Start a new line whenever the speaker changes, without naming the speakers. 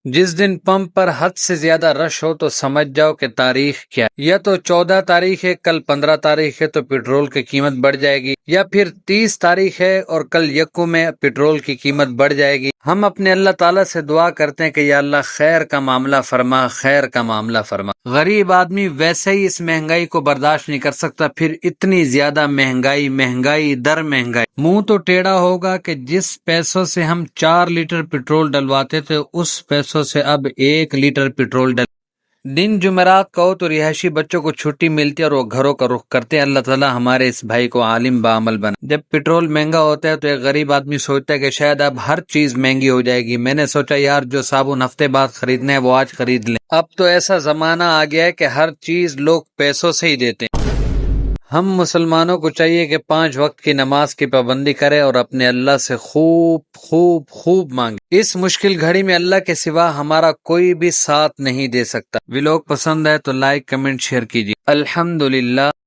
جس دن پمپ پر حد سے زیادہ رش ہو تو سمجھ جاؤ کہ تاریخ کیا ہے، یا تو 14 تاریخ ہے، کل 15 تاریخ ہے تو پیٹرول کی قیمت بڑھ جائے گی، یا پھر 30 تاریخ ہے اور کل یکم میں پیٹرول کی قیمت بڑھ جائے گی۔ ہم اپنے اللہ تعالیٰ سے دعا کرتے ہیں کہ یا اللہ خیر کا معاملہ فرما، خیر کا معاملہ فرما۔ غریب آدمی ویسے ہی اس مہنگائی کو برداشت نہیں کر سکتا، پھر اتنی زیادہ مہنگائی، مہنگائی در مہنگائی۔ منہ تو ٹیڑھا ہوگا کہ جس پیسوں سے ہم 4 لیٹر پیٹرول ڈلواتے تھے اس پیسوں سے اب 1 لیٹر پیٹرول ڈل۔ دن جمعرات کا ہو تو رہائشی بچوں کو چھٹی ملتی ہے اور وہ گھروں کا رخ کرتے ہیں۔ اللہ تعالیٰ ہمارے اس بھائی کو عالم بعمل بنا۔ جب پیٹرول مہنگا ہوتا ہے تو ایک غریب آدمی سوچتا ہے کہ شاید اب ہر چیز مہنگی ہو جائے گی، میں نے سوچا یار جو صابن ہفتے بعد خریدنا ہے وہ آج خرید لیں۔ اب تو ایسا زمانہ آ گیا ہے کہ ہر چیز لوگ پیسوں سے ہی دیتے ہیں۔ ہم مسلمانوں کو چاہیے کہ 5 وقت کی نماز کی پابندی کرے اور اپنے اللہ سے خوب خوب خوب مانگے۔ اس مشکل گھڑی میں اللہ کے سوا ہمارا کوئی بھی ساتھ نہیں دے سکتا۔ ویلوگ پسند ہے تو لائک کمنٹ شیئر کیجیے۔ الحمدللہ۔